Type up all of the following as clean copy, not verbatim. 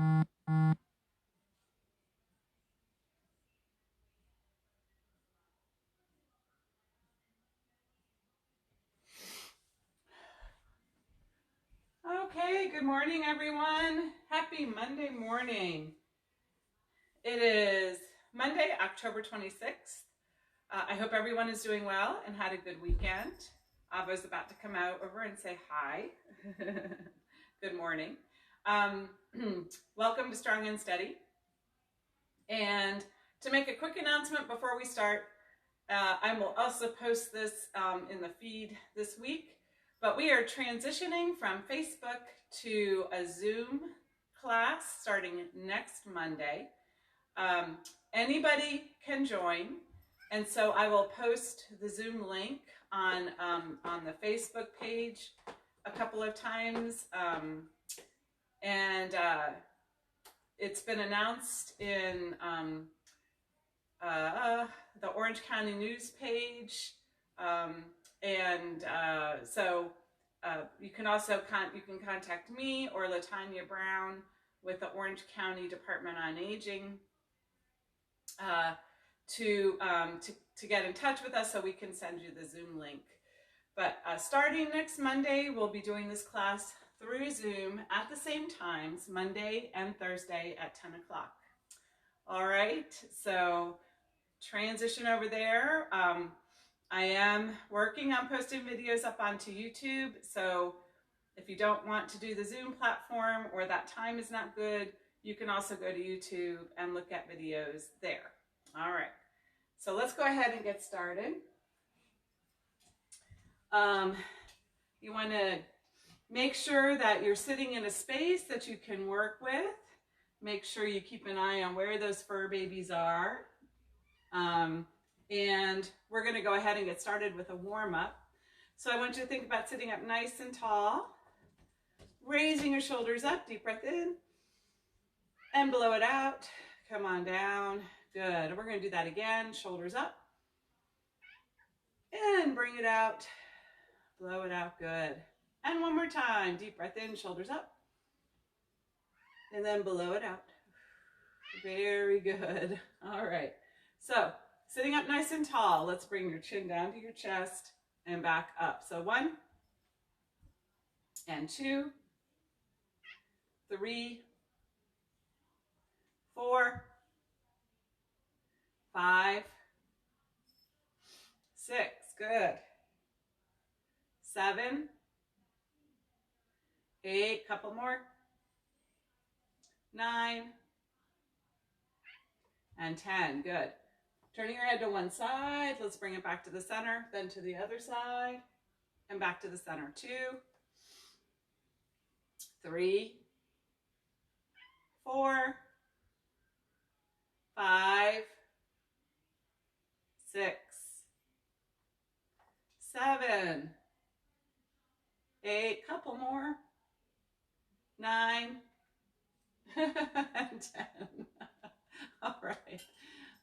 Okay, good morning, everyone. Happy Monday morning. It is Monday, October 26th. I hope everyone is doing well and had a good weekend. Ava's about to come out over and say hi. Good morning. Welcome to Strong and Steady. And to make a quick announcement before we start, I will also post this in the feed this week. But we are transitioning from Facebook to a Zoom class starting next Monday. Anybody can join, and so I will post the Zoom link on the Facebook page a couple of times, and it's been announced in the Orange County News page. So you can also contact me or Latanya Brown with the Orange County Department on Aging to get in touch with us so we can send you the Zoom link. But starting next Monday, we'll be doing this class through Zoom at the same times, Monday and Thursday at 10 o'clock. All right, so transition over there. I am working on posting videos up onto YouTube, so if you don't want to do the Zoom platform or that time is not good, you can also go to YouTube and look at videos there. All right, so let's go ahead and get started. You want to make sure that you're sitting in a space that you can work with. Make sure you keep an eye on where those fur babies are. And we're going to go ahead and get started with a warm-up. So I want you to think about sitting up nice and tall, raising your shoulders up, deep breath in, and blow it out. Come on down. Good. We're going to do that again. Shoulders up, and bring it out. Blow it out. Good. And one more time. Deep breath in, shoulders up, and then blow it out. Very good. All right. So sitting up nice and tall, let's bring your chin down to your chest and back up. So 1 and 2, 3, 4, 5, 6, good. 7, 8, couple more. 9 and 10, good. Turning your head to one side, let's bring it back to the center, then to the other side, and back to the center. 2, 3, 4, 5, 6, 7, 8, couple more. 9 and 10. All right.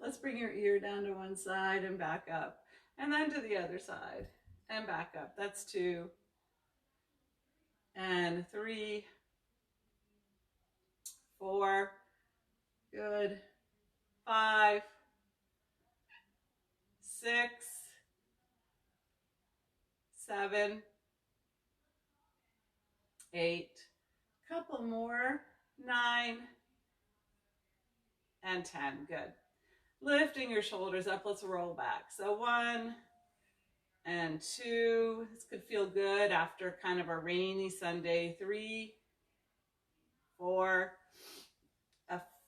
Let's bring your ear down to one side and back up, and then to the other side and back up. That's 2 and 3, 4, good. 5, 6, 7, 8, couple more. 9 and 10, good. Lifting your shoulders up, let's roll back. So 1 and 2, this could feel good after kind of a rainy Sunday. 3, 4,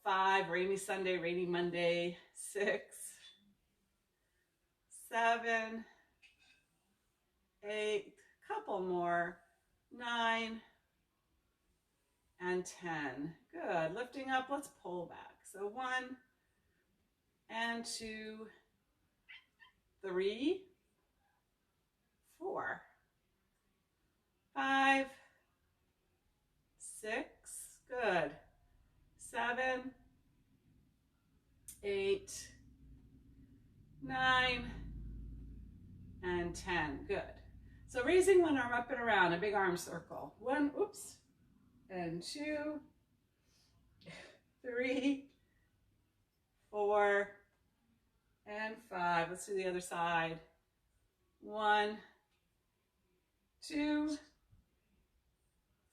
5, rainy Sunday, rainy Monday. 6, 7, 8, couple more. 9 and 10, good. Lifting up, let's pull back. So 1 and 2, 3, 4, 5, 6, good. 7, 8, 9, and 10, good. So raising one arm up and around, a big arm circle. 1, oops, and 2, 3, 4, and 5. Let's do the other side. 1, 2,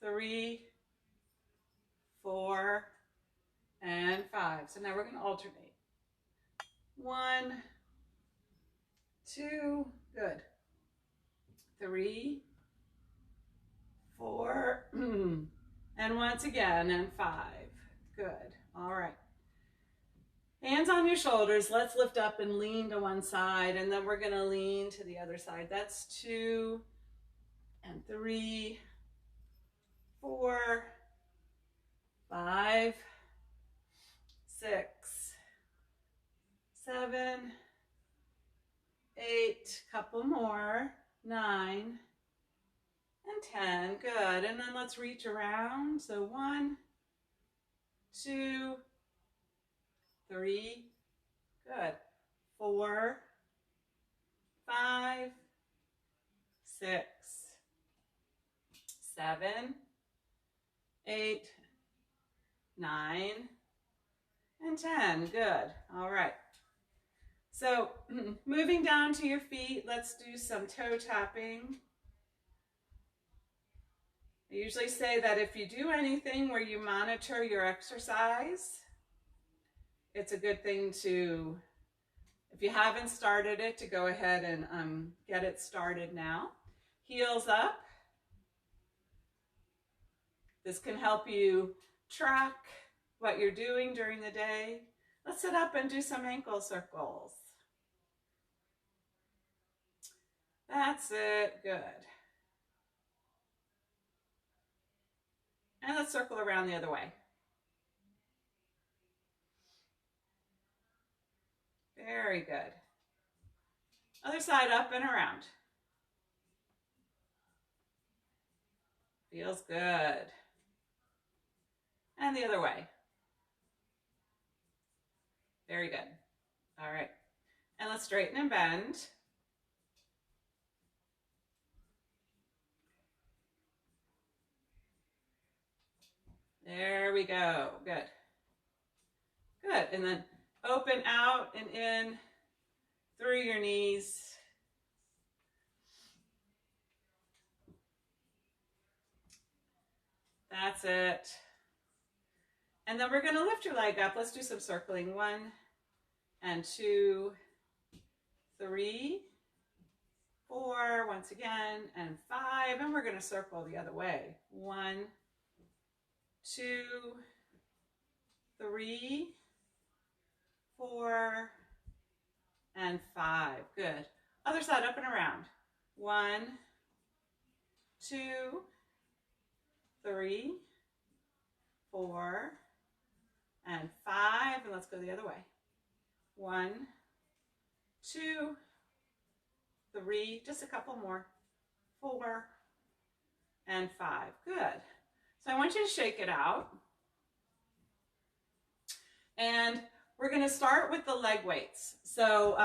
3, 4, and 5. So now we're going to alternate. 1, 2, good. 3, 4, and once again, and 5. Good. All right. Hands on your shoulders. Let's lift up and lean to one side, and then we're going to lean to the other side. That's 2, and 3, 4, 5, 6, 7, 8, couple more, 9, and 10, good. And then let's reach around. So 1, 2, 3, good. 4, 5, 6, 7, 8, 9, and 10, good. All right. So moving down to your feet, let's do some toe tapping. I usually say that if you do anything where you monitor your exercise, it's a good thing to, if you haven't started it, to go ahead and get it started now. Heels up. This can help you track what you're doing during the day. Let's sit up and do some ankle circles. That's it, good. And let's circle around the other way. Very good. Other side, up and around. Feels good. And the other way. Very good. All right. And let's straighten and bend. There we go. Good. Good. And then open out and in through your knees. That's it. And then we're going to lift your leg up. Let's do some circling. 1 and 2, 3, 4, once again, and 5. And we're going to circle the other way. 1, 2, 3, 4, and 5. Good. Other side, up and around. 1, 2, 3, 4, and 5. And let's go the other way. 1, 2, 3, just a couple more. 4, and 5. Good. So I want you to shake it out. And we're going to start with the leg weights. So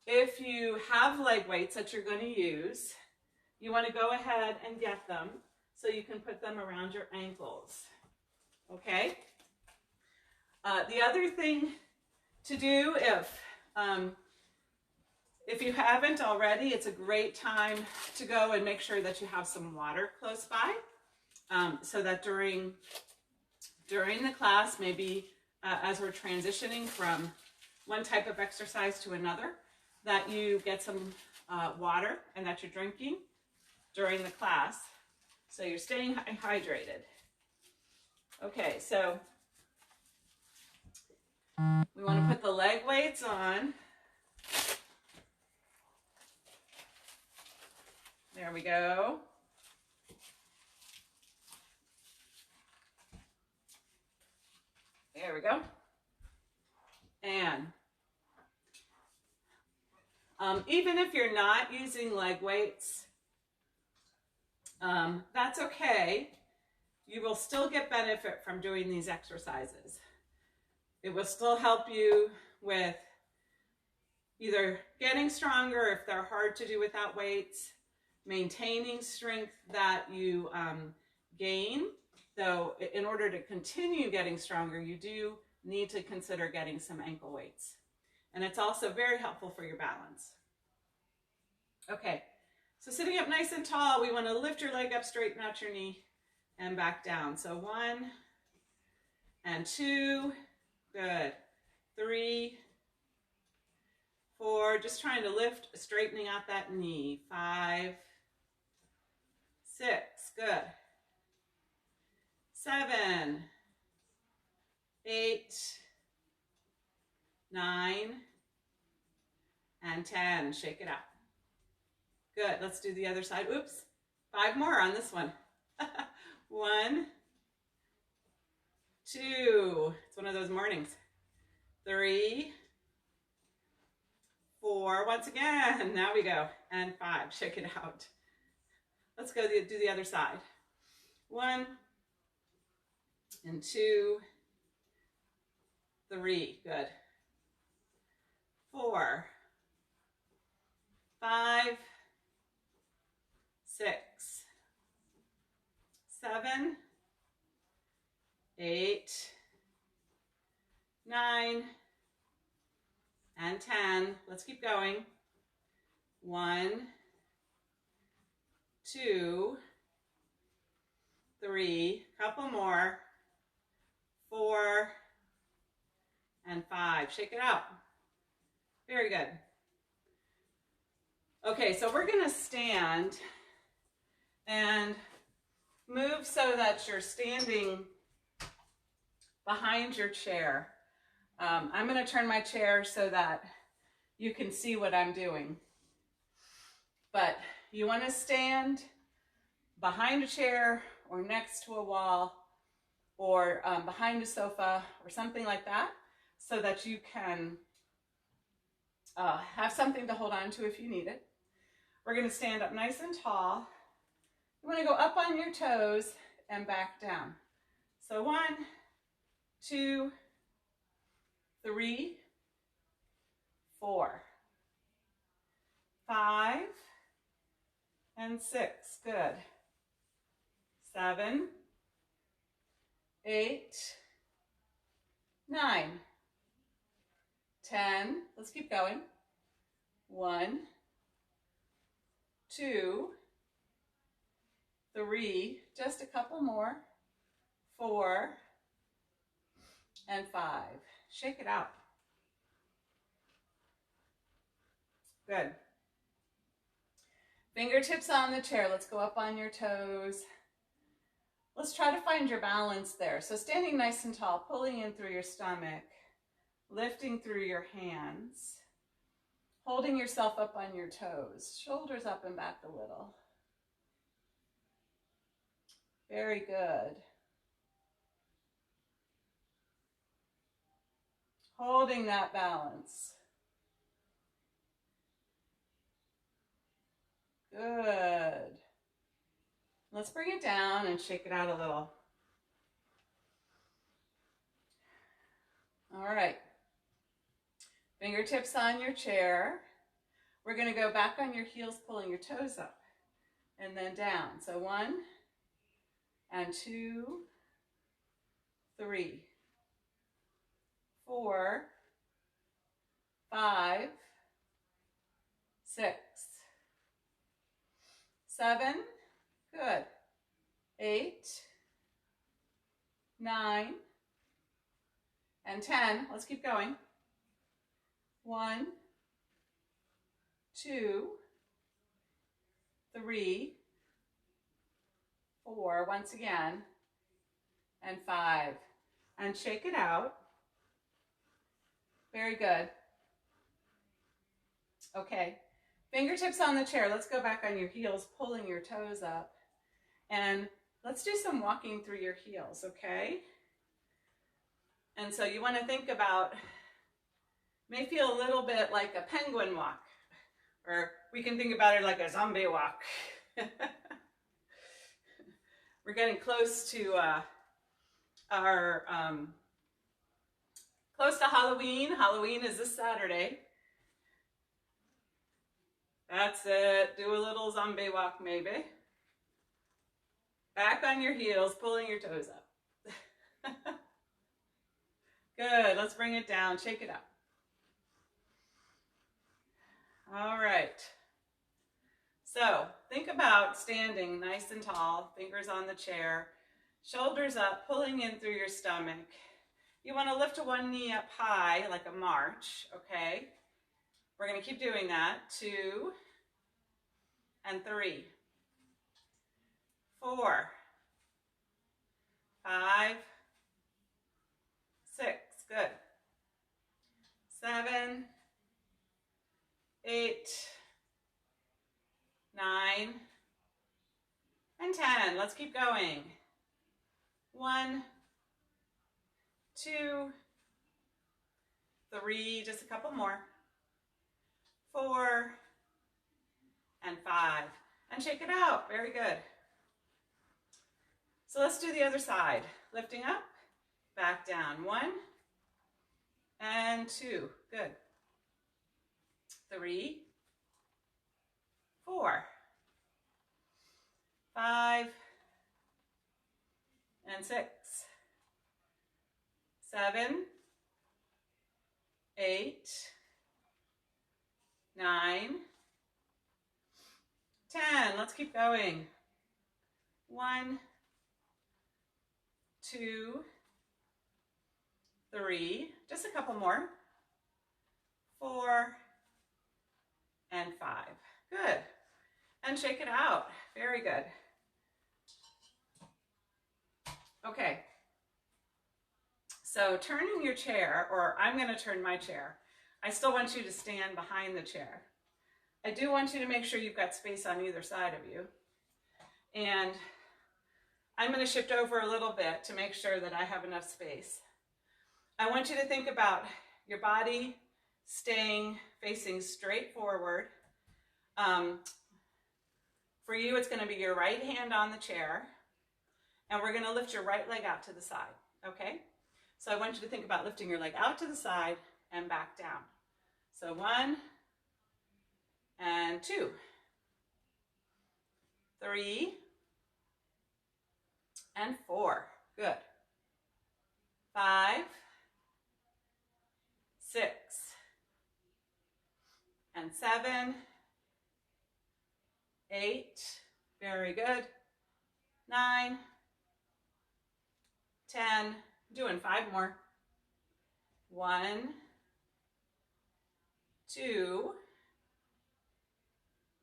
if you have leg weights that you're going to use, you want to go ahead and get them so you can put them around your ankles. Okay? The other thing to do, if you haven't already, it's a great time to go and make sure that you have some water close by, so that during the class, maybe as we're transitioning from one type of exercise to another, that you get some water and that you're drinking during the class, so you're staying hydrated. Okay, so we want to put the leg weights on. There we go. There we go. And even if you're not using leg weights, that's okay. You will still get benefit from doing these exercises. It will still help you with either getting stronger if they're hard to do without weights, maintaining strength that you gain though, in order to continue getting stronger, you do need to consider getting some ankle weights. And it's also very helpful for your balance. Okay, so sitting up nice and tall, we want to lift your leg up, straighten out your knee, and back down. So 1 and 2, good. 3, 4, just trying to lift, straightening out that knee. 5, 6, good. 7, 8, 9, and 10. Shake it out. Good. Let's do the other side. Oops. 5 more on this one. 1, 2. It's one of those mornings. 3, 4. Once again. Now we go. And 5. Shake it out. Let's go do the other side. 1 and 2, 3. Good. 4, 5, 6, 7, 8, 9, and 10. Let's keep going. 1, 2, 3, couple more. 4, and 5. Shake it out. Very good. Okay, so we're going to stand and move so that you're standing behind your chair. I'm going to turn my chair so that you can see what I'm doing. But you want to stand behind a chair or next to a wall or behind a sofa or something like that so that you can have something to hold on to if you need it. We're going to stand up nice and tall. You want to go up on your toes and back down. So 1, 2, 3, 4, 5, and 6. Good. 7, 8, 9, 10. Let's keep going. 1, 2, 3, just a couple more. 4, and 5. Shake it out. Good. Fingertips on the chair. Let's go up on your toes. Let's try to find your balance there. So standing nice and tall, pulling in through your stomach, lifting through your hands, holding yourself up on your toes, shoulders up and back a little. Very good. Holding that balance. Good. Let's bring it down and shake it out a little. All right. Fingertips on your chair. We're going to go back on your heels, pulling your toes up and then down. So 1 and 2, 3, 4, 5, 6, 7, good, 8, 9, and 10. Let's keep going. 1, 2, 3, 4, once again, and 5. And shake it out. Very good. Okay, fingertips on the chair. Let's go back on your heels, pulling your toes up. And let's do some walking through your heels, okay? And so you want to think about, may feel a little bit like a penguin walk, or we can think about it like a zombie walk. We're getting close to close to Halloween. Halloween is this Saturday. That's it. Do a little zombie walk maybe. Back on your heels, pulling your toes up. Good, let's bring it down, shake it up. All right. So think about standing nice and tall, fingers on the chair, shoulders up, pulling in through your stomach. You want to lift one knee up high like a march, okay? We're going to keep doing that. 2 and 3, 4, 5, 6, good. 7, 8, 9, and 10. Let's keep going. 1, 2, 3, just a couple more. 4, and 5. And shake it out. Very good. So let's do the other side. Lifting up, back down. 1 and 2. Good. 3, 4, 5, and 6, 7, 8, 9, 10. Let's keep going. 1, 2, 3, just a couple more. 4, and 5. Good. And shake it out. Very good. Okay. So turning your chair, or I'm going to turn my chair. I still want you to stand behind the chair. I do want you to make sure you've got space on either side of you. And I'm going to shift over a little bit to make sure that I have enough space. I want you to think about your body staying facing straight forward. For you, it's going to be your right hand on the chair, and we're going to lift your right leg out to the side, okay? So I want you to think about lifting your leg out to the side and back down. So 1 and 2, 3, and 4. Good. 5, 6, and 7, 8. Very good. 9, 10. Doing 5 more. 1, 2,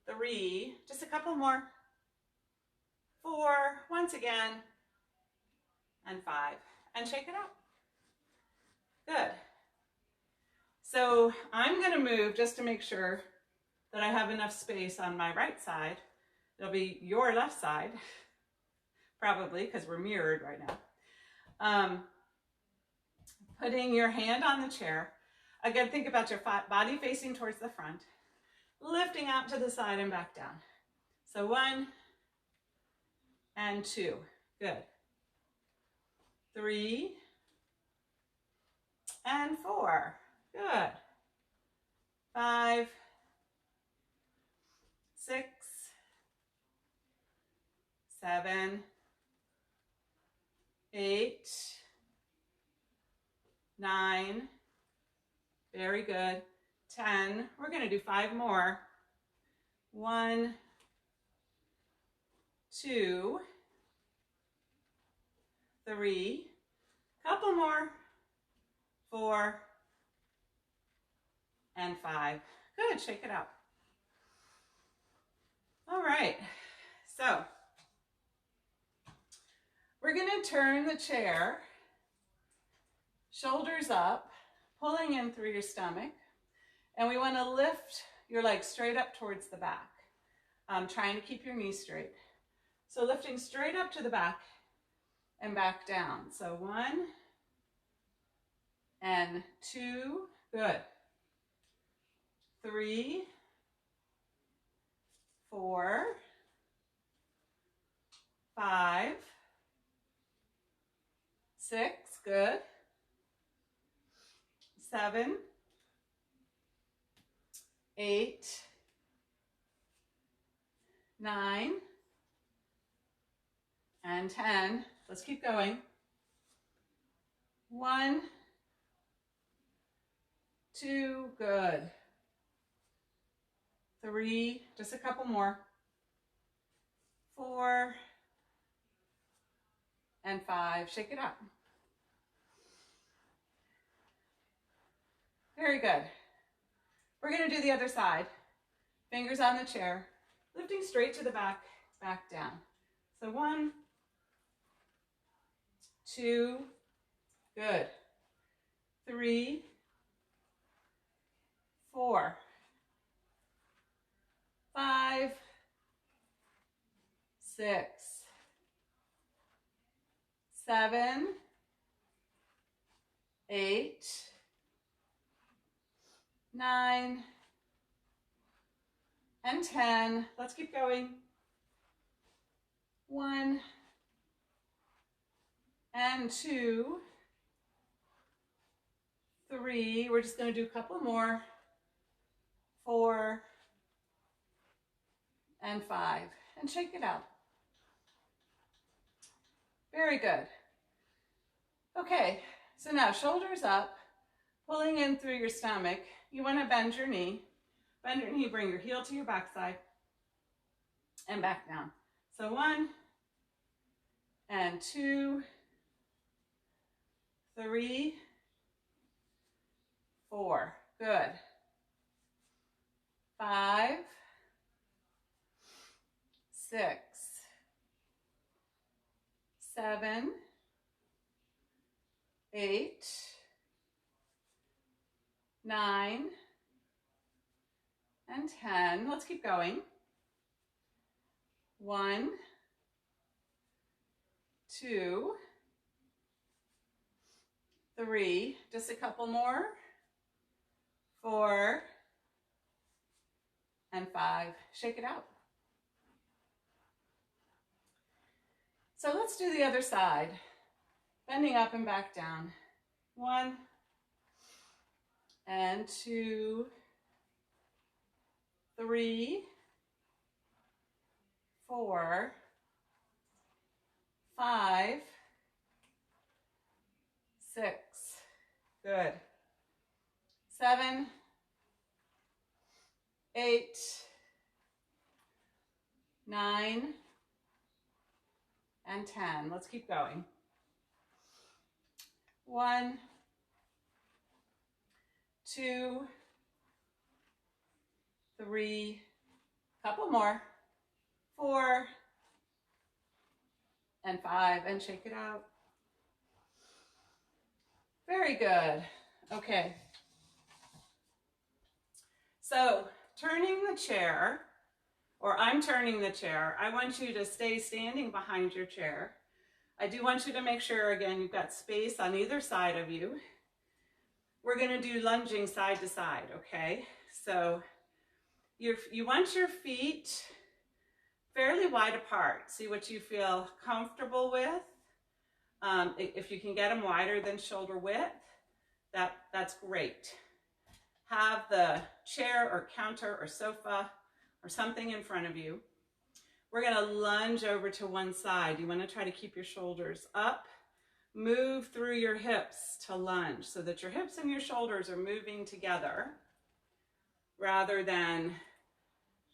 3. Just a couple more. 4. Once again. And 5. And shake it out. Good. So I'm going to move just to make sure that I have enough space on my right side. It'll be your left side, probably, because we're mirrored right now. Putting your hand on the chair. Again, think about your body facing towards the front, lifting out to the side and back down. So 1 and 2. Good. 3 and 4. Good. 5, 6, 7, 8, 9. Very good. 10. We're going to do 5 more. 1, 2, 3. Couple more. 4 and 5. Good. Shake it out. All right. So we're going to turn the chair, shoulders up, pulling in through your stomach, and we want to lift your legs straight up towards the back, trying to keep your knees straight. So lifting straight up to the back and back down. So 1 and 2, good. 3, 4, 5, 6, good. 7, 8, 9, and 10. Let's keep going. 1, 2, good. 3, just a couple more. 4, and 5. Shake it up. Very good. We're going to do the other side. Fingers on the chair, lifting straight to the back, back down. So 1, 2, good. 3, 4, 5, 6, 7, 8, 9, and 10. Let's keep going. 1, and 2, 3. We're just going to do a couple more. 4, and 5. And shake it out. Very good. Okay, so now shoulders up, pulling in through your stomach. You want to bend your knee. Bend your knee, bring your heel to your backside, and back down. So 1, and 2, 3, 4. Good. 5, 6, 7, 8, 9, and 10. Let's keep going. 1, 2, 3. Just a couple more. 4, and 5. Shake it out. So let's do the other side. Bending up and back down. 1, and 2, 3, 4, 5, 6. Good. 7, 8, 9, and 10. Let's keep going. 1, 2, 3, couple more. 4, and 5, and shake it out. Very good. Okay. So turning the chair, or I'm turning the chair, I want you to stay standing behind your chair. I do want you to make sure, again, you've got space on either side of you. We're going to do lunging side to side, okay? So you want your feet fairly wide apart. See what you feel comfortable with. If you can get them wider than shoulder width, that's great. Have the chair or counter or sofa or something in front of you. We're going to lunge over to one side. You want to try to keep your shoulders up. Move through your hips to lunge so that your hips and your shoulders are moving together rather than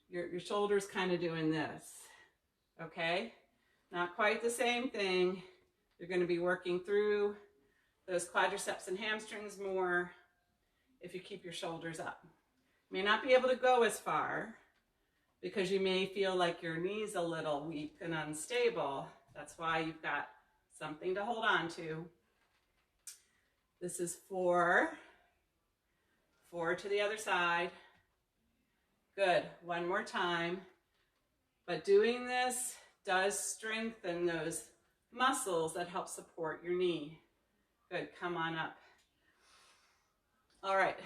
your shoulders kind of doing this. Okay? Not quite the same thing. You're going to be working through those quadriceps and hamstrings more if you keep your shoulders up. You may not be able to go as far because you may feel like your knee's a little weak and unstable. That's why you've got something to hold on to. This is 4. 4 to the other side. Good. One more time. But doing this does strengthen those muscles that help support your knee. Good. Come on up. All right.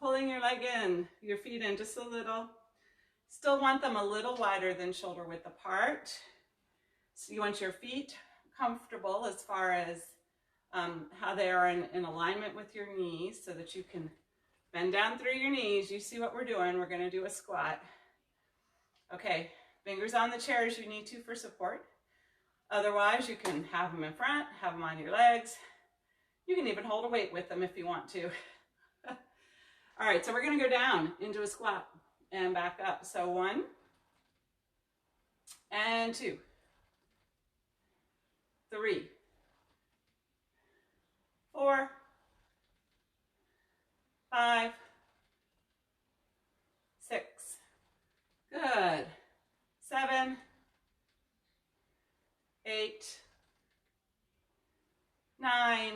Pulling your leg in, your feet in just a little. Still want them a little wider than shoulder width apart. So you want your feet comfortable as far as how they are in alignment with your knees so that you can bend down through your knees. You see what we're doing. We're going to do a squat. Okay, fingers on the chair as you need to for support. Otherwise, you can have them in front, have them on your legs. You can even hold a weight with them if you want to. All right, so we're gonna go down into a squat and back up. So 1 and 2, 3, 4, 5, 6, good, 7, 8, 9,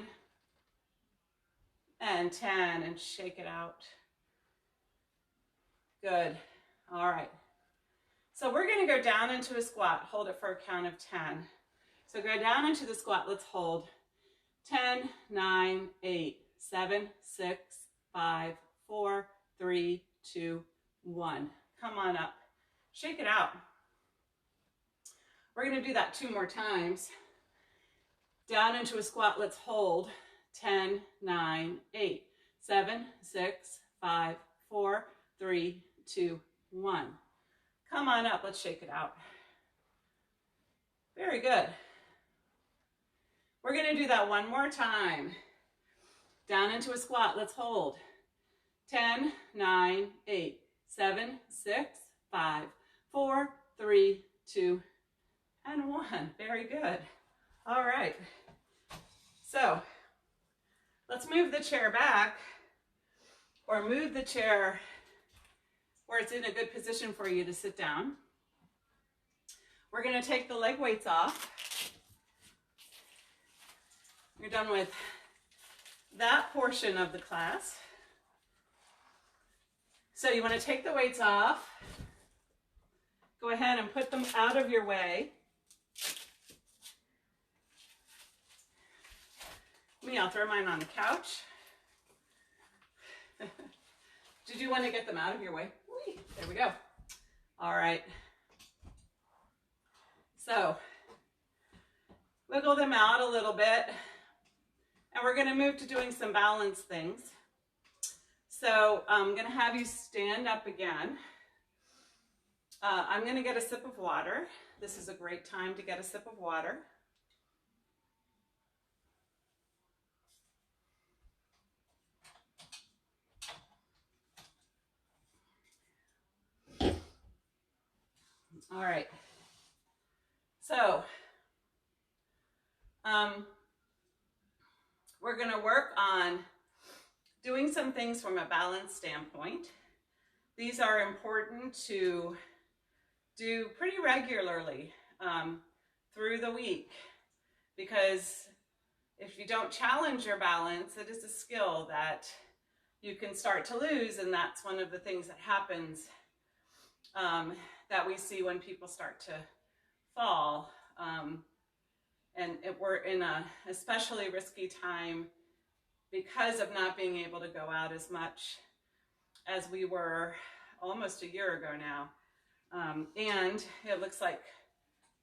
and 10, and shake it out. Good. All right. So we're going to go down into a squat. Hold it for a count of 10. So go down into the squat. Let's hold 10, 9, 8, 7, 6, 5, 4, 3, 2, 1. Come on up. Shake it out. We're going to do that 2 more times. Down into a squat. Let's hold 10, 9, 8, 7, 6, 5, 4, 3, 2, 1. Come on up. Let's shake it out. Very good. We're going to do that 1 more time. Down into a squat. Let's hold 10, 9, 8, 7, 6, 5, 4, 3, 2, and 1. Very good. All right. So let's move the chair back, or move the chair where it's in a good position for you to sit down. We're going to take the leg weights off. You're done with that portion of the class. So you want to take the weights off. Go ahead and put them out of your way. I'll throw mine on the couch. Did you want to get them out of your way? Whee! There we go. All right. So wiggle them out a little bit. And we're going to move to doing some balance things. So I'm going to have you stand up again. I'm going to get a sip of water. This is a great time to get a sip of water. All right. So we're going to work on doing some things from a balance standpoint. These are important to do pretty regularly through the week, because if you don't challenge your balance, it is a skill that you can start to lose, and that's one of the things that happens that we see when people start to fall. We're in a especially risky time because of not being able to go out as much as we were almost a year ago now. And it looks like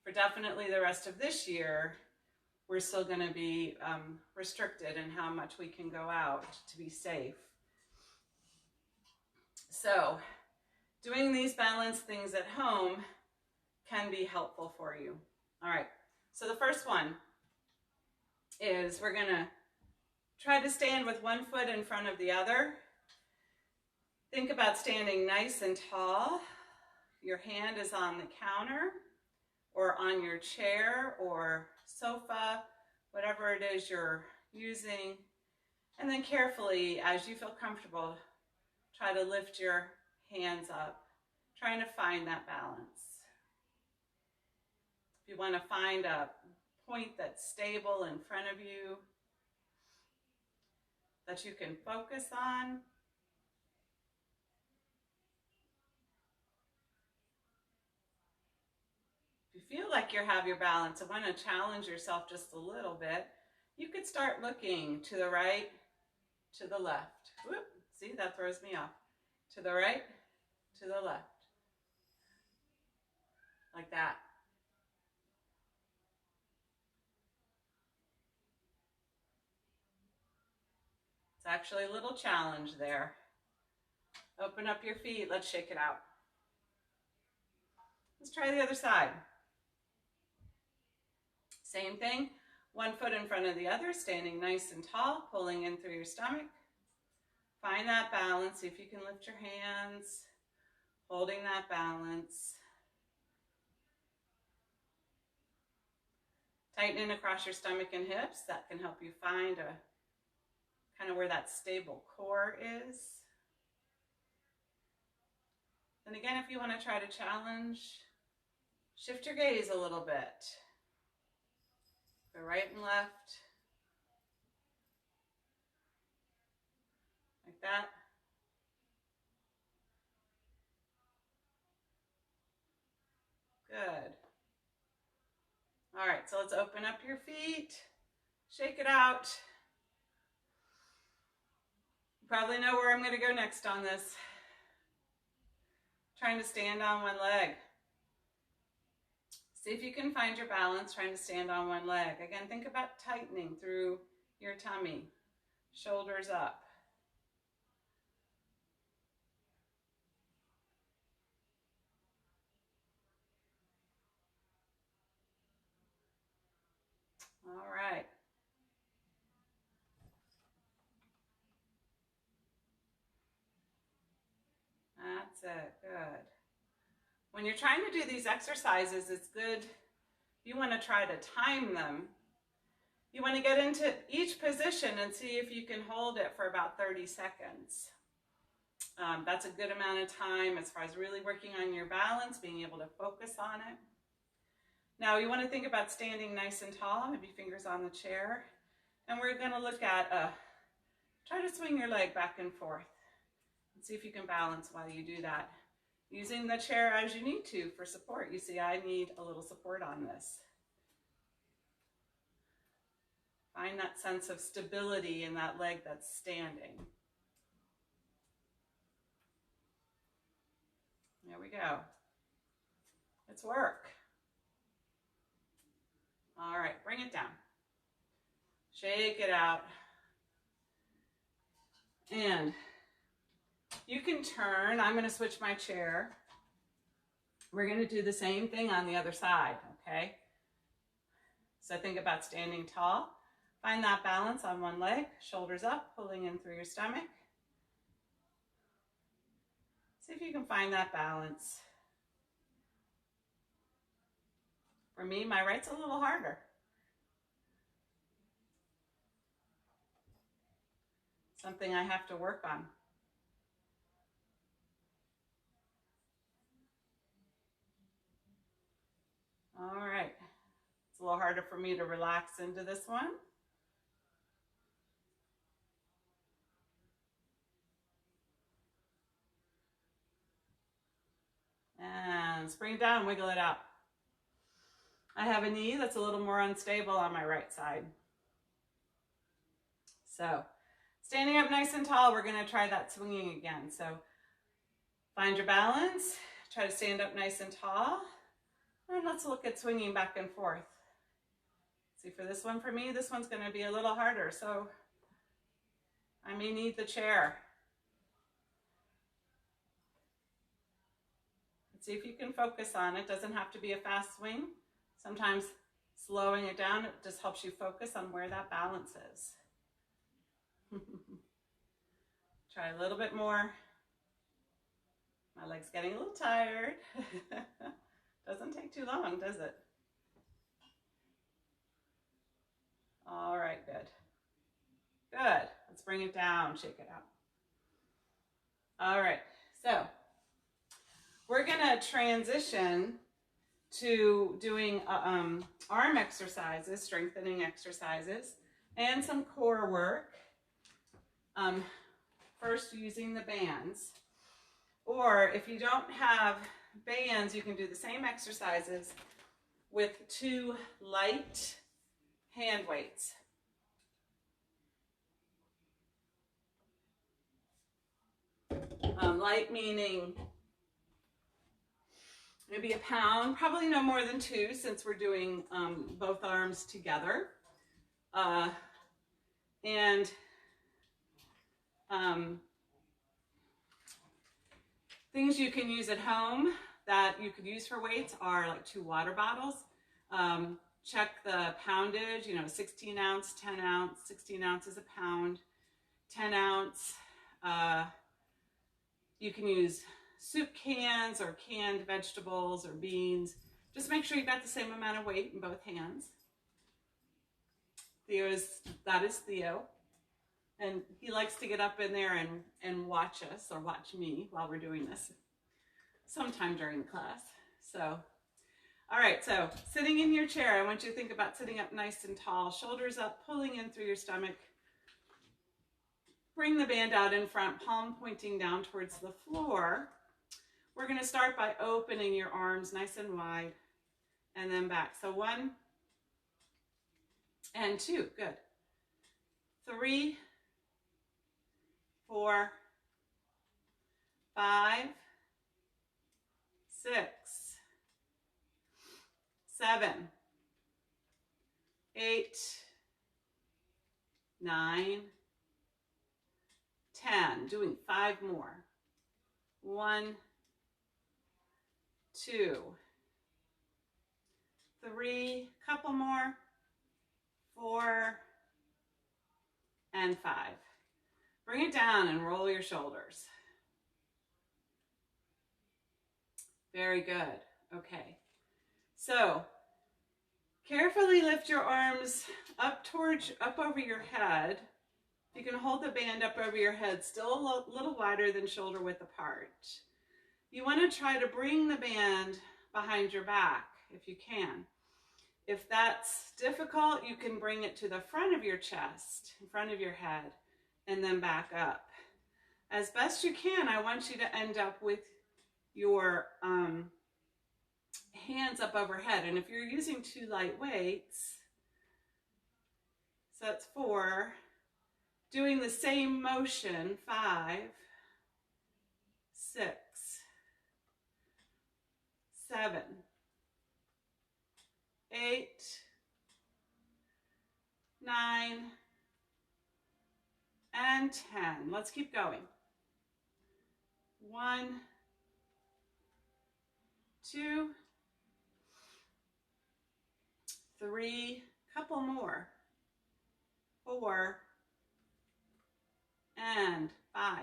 for definitely the rest of this year, we're still going to be restricted in how much we can go out to be safe. So doing these balance things at home can be helpful for you. All right, so the first one is we're going to try to stand with one foot in front of the other. Think about standing nice and tall. Your hand is on the counter or on your chair or sofa, whatever it is you're using. And then carefully, as you feel comfortable, try to lift your hands up, trying to find that balance. If you want to find a point that's stable in front of you, that you can focus on. If you feel like you have your balance and want to challenge yourself just a little bit, you could start looking to the right, to the left. Whoop, see, that throws me off. To the right, to the left. Like that. It's actually a little challenge there. Open up your feet. Let's shake it out. Let's try the other side. Same thing, one foot in front of the other, standing nice and tall, pulling in through your stomach. Find that balance. See if you can lift your hands, holding that balance. Tightening across your stomach and hips. That can help you find kind of where that stable core is. And again, if you want to try to challenge, shift your gaze a little bit. Go right and left. Like that. Good. All right, so let's open up your feet. Shake it out. You probably know where I'm going to go next on this. Trying to stand on one leg. See if you can find your balance trying to stand on one leg. Again, think about tightening through your tummy. Shoulders up. All right. That's it. Good. When you're trying to do these exercises, it's good. You want to try to time them. You want to get into each position and see if you can hold it for about 30 seconds. That's a good amount of time as far as really working on your balance, being able to focus on it. Now you want to think about standing nice and tall, maybe fingers on the chair. And we're going to look at, try to swing your leg back and forth. And see if you can balance while you do that. Using the chair as you need to for support. You see, I need a little support on this. Find that sense of stability in that leg that's standing. There we go. It's work. All right, bring it down. Shake it out. And you can turn. I'm going to switch my chair. We're going to do the same thing on the other side, okay? So think about standing tall. Find that balance on one leg, shoulders up, pulling in through your stomach. See if you can find that balance. For me, my right's a little harder. Something I have to work on. All right. It's a little harder for me to relax into this one. And spring it down, wiggle it out. I have a knee that's a little more unstable on my right side. So, standing up nice and tall, we're going to try that swinging again. So, find your balance, try to stand up nice and tall, and let's look at swinging back and forth. See, for this one, for me, this one's going to be a little harder, so I may need the chair. See if you can focus on it. Doesn't have to be a fast swing. Sometimes slowing it down, it just helps you focus on where that balance is. Try a little bit more. My leg's getting a little tired. Doesn't take too long, does it? All right, good. Good. Let's bring it down, shake it out. All right, so we're gonna transition to doing arm exercises, strengthening exercises, and some core work. First, using the bands. Or if you don't have bands, you can do the same exercises with 2 light hand weights. Light meaning maybe a pound, probably no more than 2 since we're doing both arms together. Things you can use at home that you could use for weights are like 2 water bottles, check the poundage, 16 ounce, 10 ounce, 16 ounce is a pound, 10 ounce. You can use soup cans or canned vegetables or beans. Just make sure you've got the same amount of weight in both hands. That is Theo. And he likes to get up in there and watch us or watch me while we're doing this sometime during the class. So, all right, so sitting in your chair, I want you to think about sitting up nice and tall, shoulders up, pulling in through your stomach. Bring the band out in front, palm pointing down towards the floor. We're going to start by opening your arms nice and wide and then back. So 1 and 2, good. 3, 4, 5, 6, 7, 8, 9, 10. Doing 5 more. 1, 2, 3, couple more, 4, and 5. Bring it down and roll your shoulders. Very good. Okay. So, carefully lift your arms up over your head. You can hold the band up over your head, still a little wider than shoulder width apart. You want to try to bring the band behind your back if you can. If that's difficult, you can bring it to the front of your chest, in front of your head, and then back up. As best you can, I want you to end up with your hands up overhead. And if you're using 2 light weights, so that's 4, doing the same motion, 5, 6, 7, 8, 9, and 10. Let's keep going. 1, 2, 3, couple more, 4, and 5.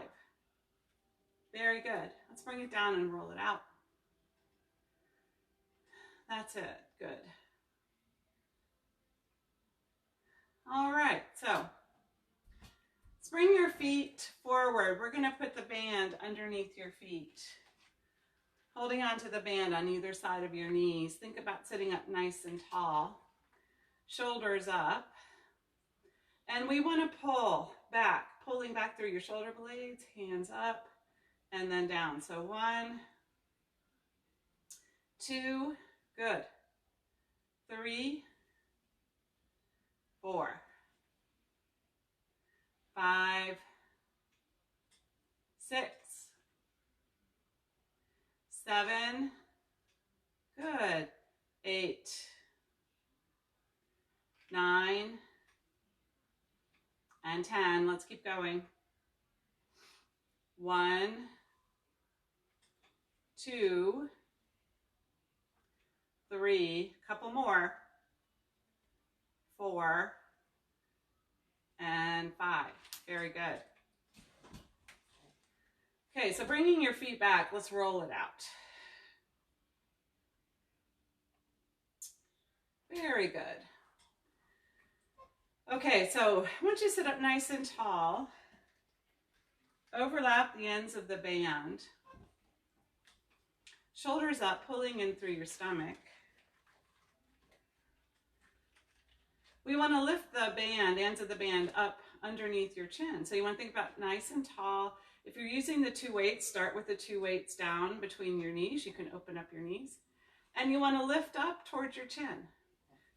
Very good. Let's bring it down and roll it out. That's it. Good. All right, so let's bring your feet forward. We're going to put the band underneath your feet, holding onto the band on either side of your knees. Think about sitting up nice and tall, shoulders up, and we want to pull back, pulling back through your shoulder blades, hands up, and then down. So 1, 2, good. 3, 4, 5, 6, 7, good. 8, 9, and 10. Let's keep going. 1, 2, 3, couple more, 4, and 5. Very good. Okay, so bringing your feet back, let's roll it out. Very good. Okay, so I want you to sit up nice and tall. Overlap the ends of the band. Shoulders up, pulling in through your stomach. We want to lift the band, ends of the band, up underneath your chin. So you want to think about nice and tall. If you're using the 2 weights, start with the 2 weights down between your knees. You can open up your knees. And you want to lift up towards your chin.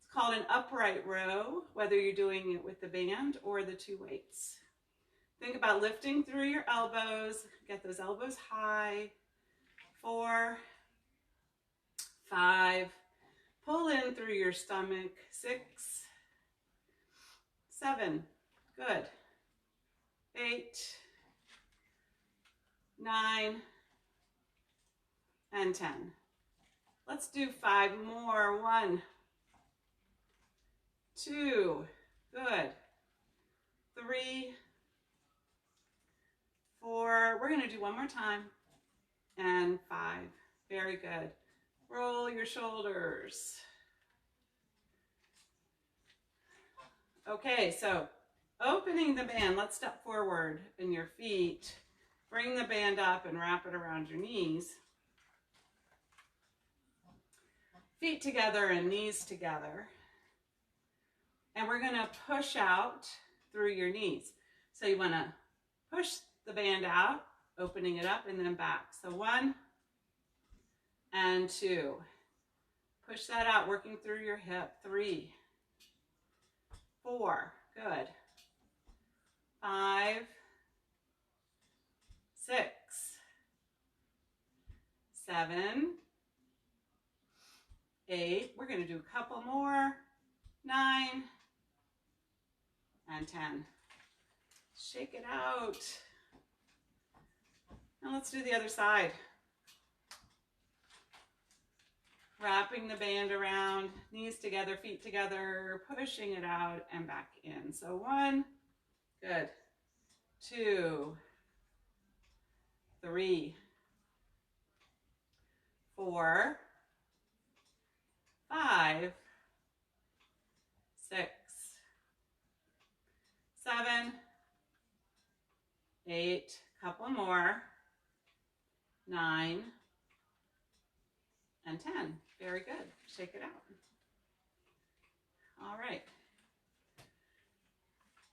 It's called an upright row, whether you're doing it with the band or the 2 weights. Think about lifting through your elbows. Get those elbows high. 4, 5. Pull in through your stomach. 6, 7. Good. 8, 9, and 10. Let's do 5 more. 1, 2, good, 3, 4, we're going to do one more time, and 5, very good. Roll your shoulders. Okay, so opening the band, let's step forward in your feet. Bring the band up and wrap it around your knees. Feet together and knees together. And we're going to push out through your knees. So you want to push the band out, opening it up, and then back. So 1 and 2. Push that out, working through your hip. 3, 4, good. 5, 6, 7, 8. We're going to do a couple more. 9 and 10. Shake it out. Now let's do the other side. Wrapping the band around, knees together, feet together, pushing it out and back in. So 1, good. 2, 3, 4, 5, 6, 7, 8, couple more, 9, and 10. Very good. Shake it out. All right.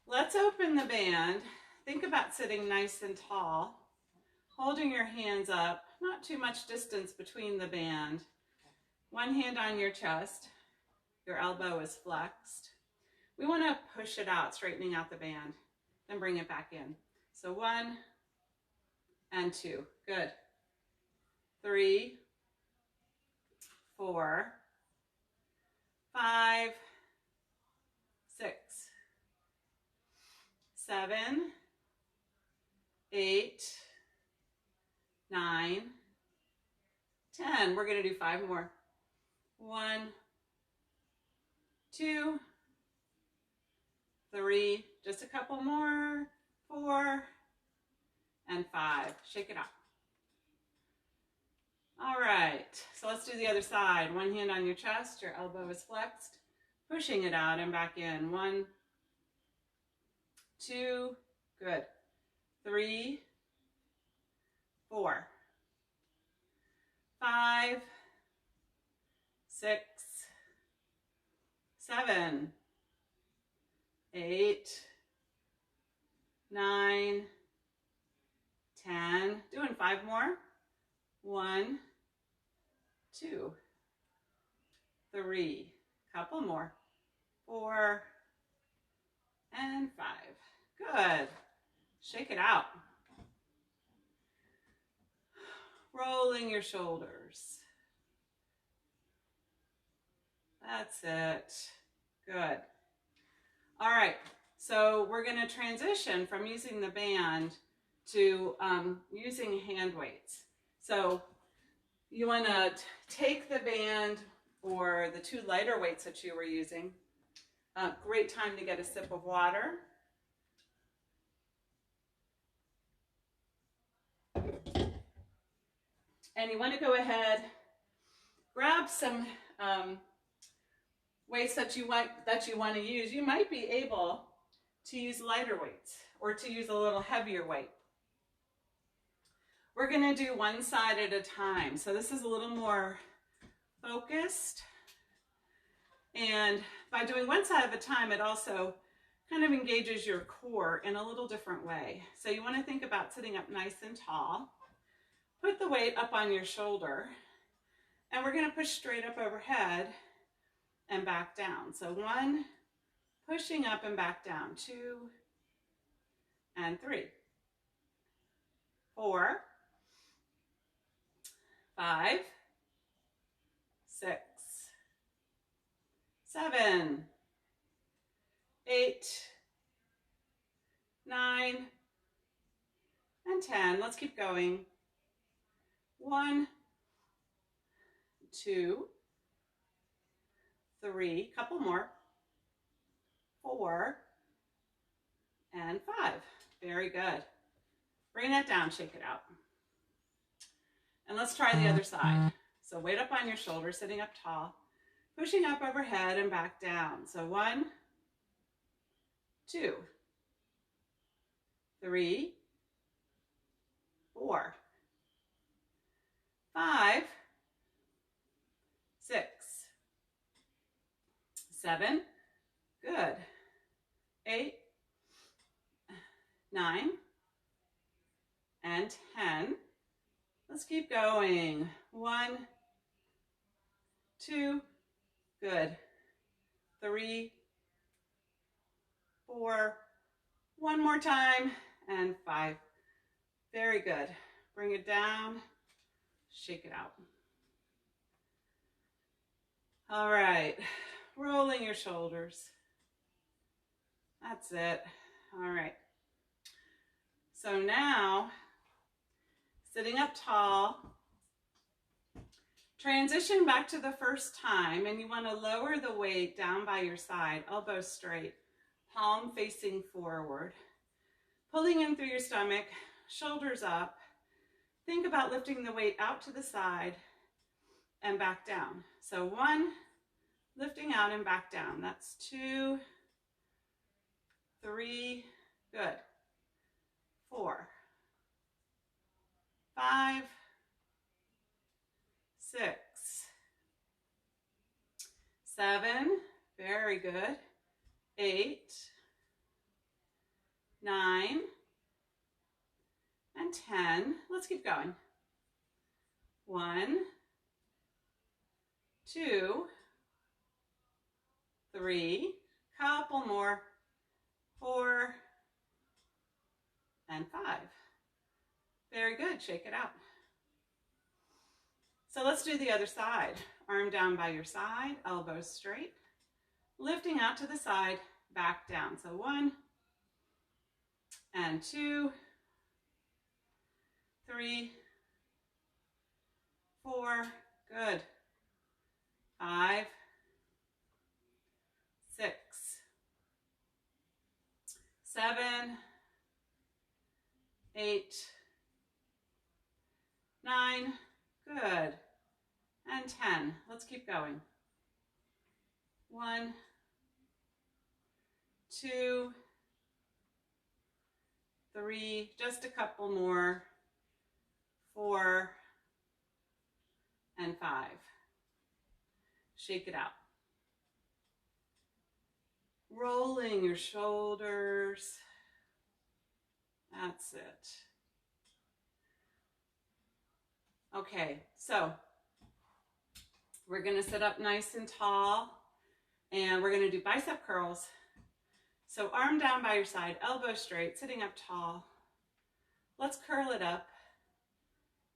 Let's open the band. Think about sitting nice and tall, holding your hands up, not too much distance between the band. One hand on your chest, your elbow is flexed. We want to push it out, straightening out the band, then bring it back in. So 1 and 2, good. 3, 4, 5, 6, 7, 8, 9, 10. We're going to do 5 more. 1, 2, 3, just a couple more, 4, and 5. Shake it out. All right, so let's do the other side. One hand on your chest, your elbow is flexed, pushing it out and back in. 1, 2, good. 3, 4, 5, 6, 7, 8, 9, 10. Doing 5 more. 1, 2, 3, couple more, 4, and 5. Good. Shake it out. Rolling your shoulders. That's it. Good. All right, so we're going to transition from using the band to using hand weights. So you want to take the band or the 2 lighter weights that you were using. Great time to get a sip of water. And you want to go ahead, grab some weights that you want to use. You might be able to use lighter weights or to use a little heavier weight. We're going to do one side at a time. So this is a little more focused. And by doing one side at a time, it also kind of engages your core in a little different way. So you want to think about sitting up nice and tall. Put the weight up on your shoulder. And we're going to push straight up overhead and back down. So 1, pushing up and back down. 2, and 3. 4, 5, 6, 7, 8, 9, and 10. Let's keep going. 1, 2, 3, couple more, 4, and 5. Very good. Bring that down, shake it out. And let's try the other side. So weight up on your shoulders, sitting up tall, pushing up overhead and back down. So 1, 2, 3, 4, 5, 6, 7, good, 8, 9, and 10. Let's keep going. 1, 2, good, 3, 4, one more time, and 5. Very good. Bring it down, shake it out. All right, rolling your shoulders. That's it. All right. So now, sitting up tall, transition back to the first time, and you want to lower the weight down by your side, elbows straight, palm facing forward. Pulling in through your stomach, shoulders up. Think about lifting the weight out to the side and back down. So 1, lifting out and back down. That's 2, 3, good. 4, 5, 6, 7, very good. 8, 9, and 10. Let's keep going. 1, 2, 3, couple more, 4, and 5. Very good, shake it out. So let's do the other side. Arm down by your side, elbows straight, lifting out to the side, back down. So 1, and 2, 3, 4, good. 5, 6, 7, 8, 9, good. And 10. Let's keep going. 1, 2, 3, just a couple more. 4, and 5. Shake it out. Rolling your shoulders. That's it. Okay, so we're going to sit up nice and tall, and we're going to do bicep curls. So arm down by your side, elbow straight, sitting up tall. Let's curl it up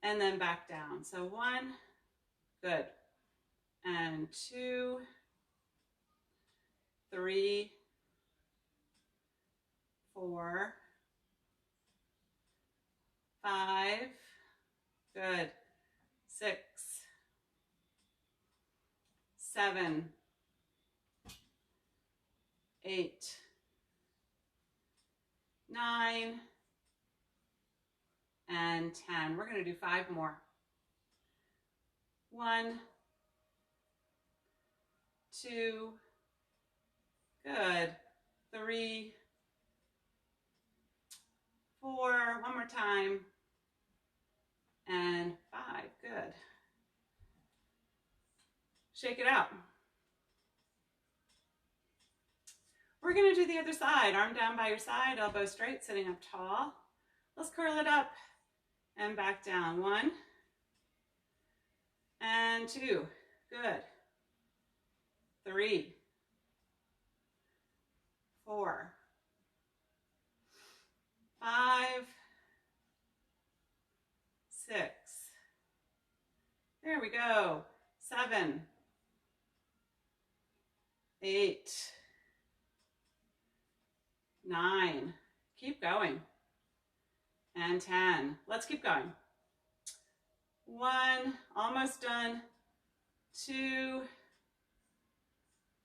and then back down. So 1, good, and 2, 3, 4, 5, good, 6, 7, 8, 9, and 10. We're going to do 5 more. 1, 2, good, 3, 4, one more time, and 5, good. Shake it out. We're going to do the other side. Arm down by your side, elbow straight, sitting up tall. Let's curl it up and back down. 1, and 2, good. 3, 4, 5, 6. There we go. 7, 8, 9. Keep going. And 10. Let's keep going. 1, almost done. 2,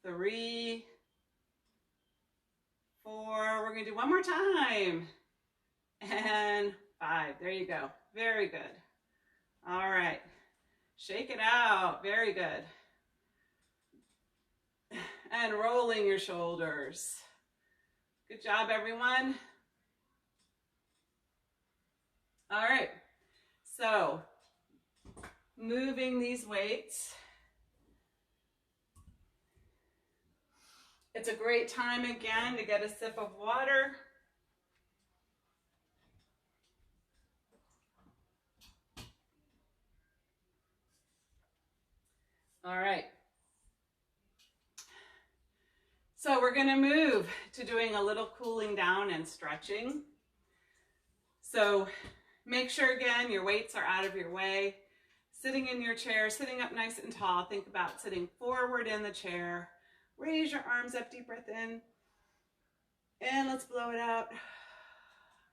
3, 4. We're going to do one more time. And 5. There you go. Very good. All right. Shake it out. Very good. And rolling your shoulders. Good job, everyone. All right. So, moving these weights. It's a great time again to get a sip of water. All right. So we're going to move to doing a little cooling down and stretching. So make sure again your weights are out of your way. Sitting in your chair, sitting up nice and tall. Think about sitting forward in the chair. Raise your arms up, deep breath in. And let's blow it out.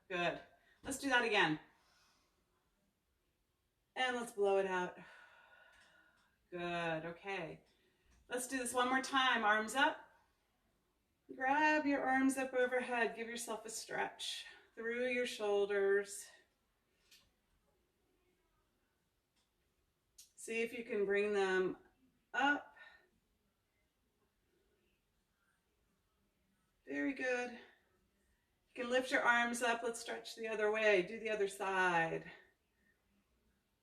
Good. Let's do that again. And let's blow it out. Good. Okay. Let's do this one more time. Arms up. Grab your arms up overhead. Give yourself a stretch through your shoulders. See if you can bring them up. Very good. You can lift your arms up. Let's stretch the other way. Do the other side.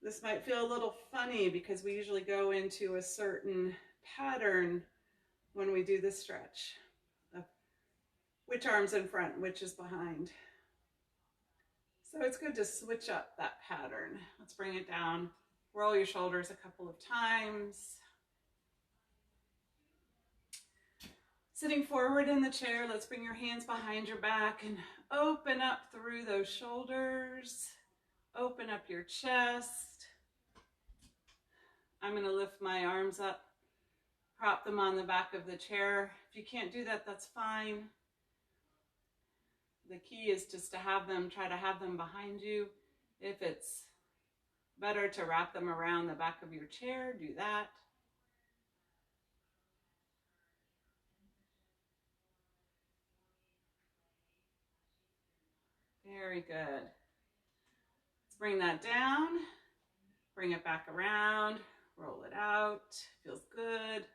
This might feel a little funny because we usually go into a certain pattern when we do this stretch. Which arm's in front, which is behind. So it's good to switch up that pattern. Let's bring it down. Roll your shoulders a couple of times. Sitting forward in the chair, let's bring your hands behind your back and open up through those shoulders. Open up your chest. I'm going to lift my arms up, prop them on the back of the chair. If you can't do that, that's fine. The key is just to try to have them behind you. If it's better to wrap them around the back of your chair, do that. Very good. Let's bring that down. Bring it back around. Roll it out. Feels good.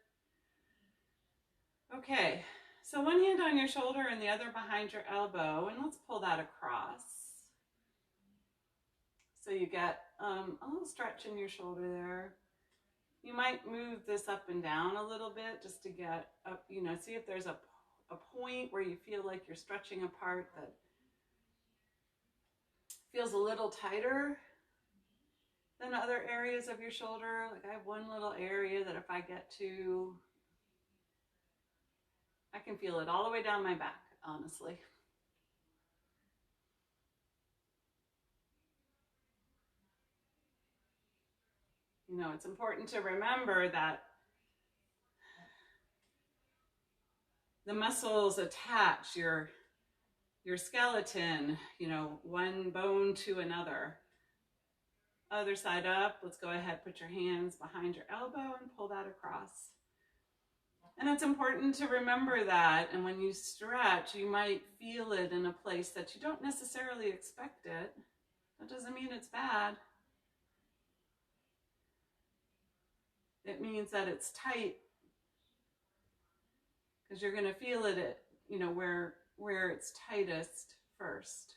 Okay. So one hand on your shoulder and the other behind your elbow, and let's pull that across. So you get a little stretch in your shoulder there. You might move this up and down a little bit just to get up, see if there's a point where you feel like you're stretching a part that feels a little tighter than other areas of your shoulder. Like I have one little area that if I get to, I can feel it all the way down my back, honestly. It's important to remember that the muscles attach your skeleton, one bone to another. Other side up. Let's go ahead, put your hands behind your elbow and pull that across. And it's important to remember that. And when you stretch, you might feel it in a place that you don't necessarily expect it. That doesn't mean it's bad. It means that it's tight because you're going to feel it at, where it's tightest first.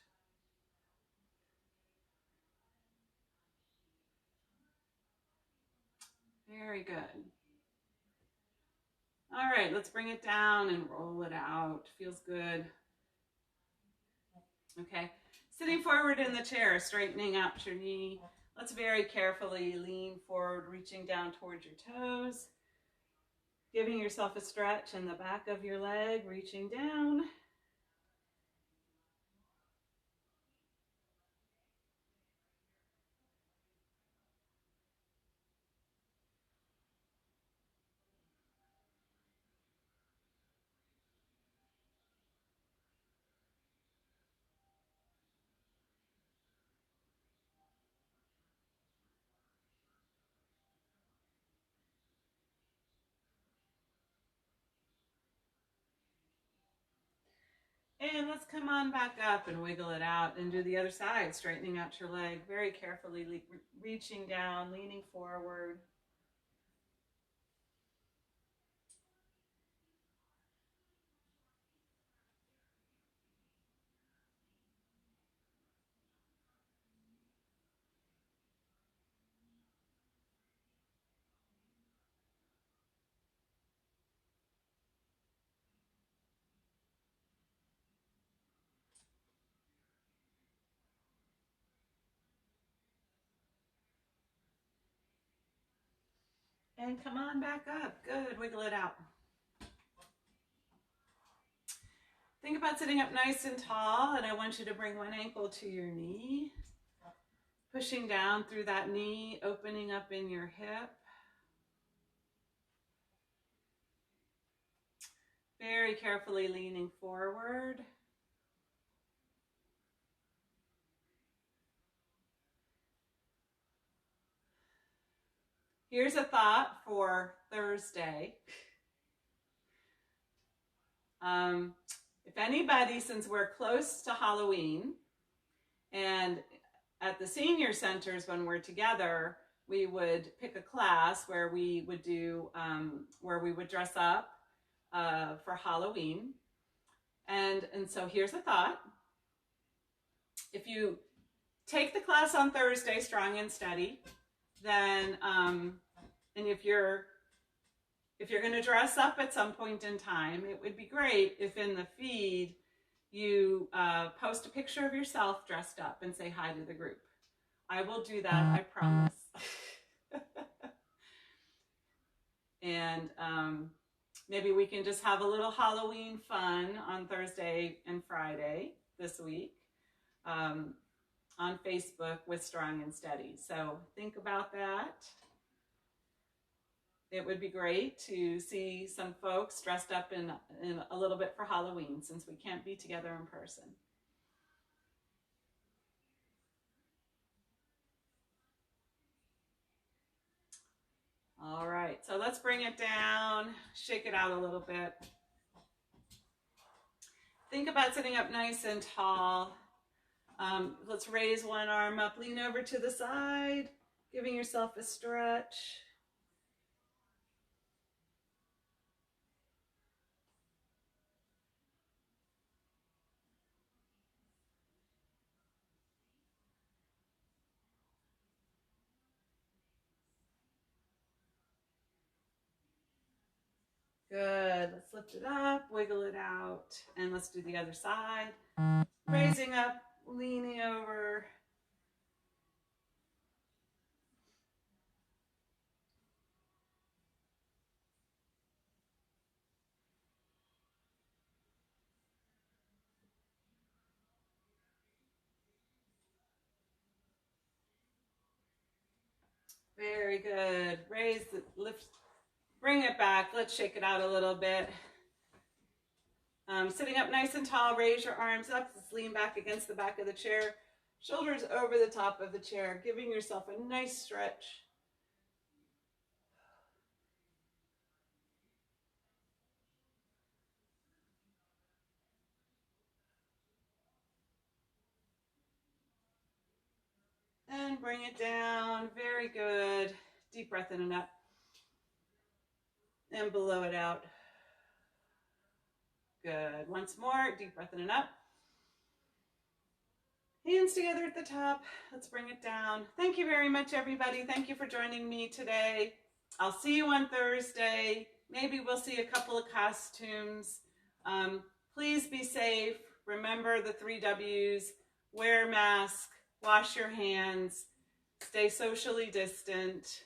Very good. All right, let's bring it down and roll it out. Feels good. Okay, sitting forward in the chair, straightening out your knee. Let's very carefully lean forward, reaching down towards your toes. Giving yourself a stretch in the back of your leg, reaching down. And let's come on back up and wiggle it out and do the other side, straightening out your leg very carefully, reaching down, leaning forward. And come on back up. Good, wiggle it out. Think about sitting up nice and tall, and I want you to bring one ankle to your knee, pushing down through that knee, opening up in your hip. Very carefully leaning forward. Here's a thought for Thursday. If anybody, since we're close to Halloween, and at the senior centers when we're together, we would pick a class where we would do, where we would dress up for Halloween. And so here's a thought. If you take the class on Thursday, Strong and Steady, then, and if you're going to dress up at some point in time, it would be great if in the feed you post a picture of yourself dressed up and say hi to the group. I will do that, I promise. And maybe we can just have a little Halloween fun on Thursday and Friday this week on Facebook with Strong and Steady. So think about that. It would be great to see some folks dressed up in a little bit for Halloween, since we can't be together in person. All right, so let's bring it down, shake it out a little bit. Think about sitting up nice and tall. Let's raise one arm up, lean over to the side, giving yourself a stretch. Good, let's lift it up, wiggle it out, and let's do the other side. Raising up, leaning over. Very good. Raise, lift, bring it back. Let's shake it out a little bit. Sitting up nice and tall, raise your arms up. Let's lean back against the back of the chair. Shoulders over the top of the chair, giving yourself a nice stretch. And bring it down. Very good. Deep breath in and up. And blow it out. Good. Once more, deep breath in and up. Hands together at the top. Let's bring it down. Thank you very much, everybody. Thank you for joining me today. I'll see you on Thursday. Maybe we'll see a couple of costumes. Please be safe. Remember the 3 W's. Wear a mask. Wash your hands. Stay socially distant.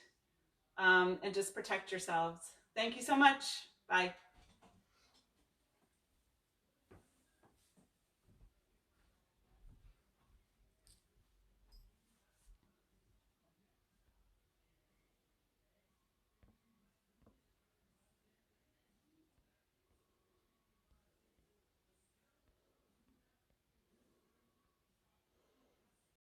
And just protect yourselves. Thank you so much. Bye.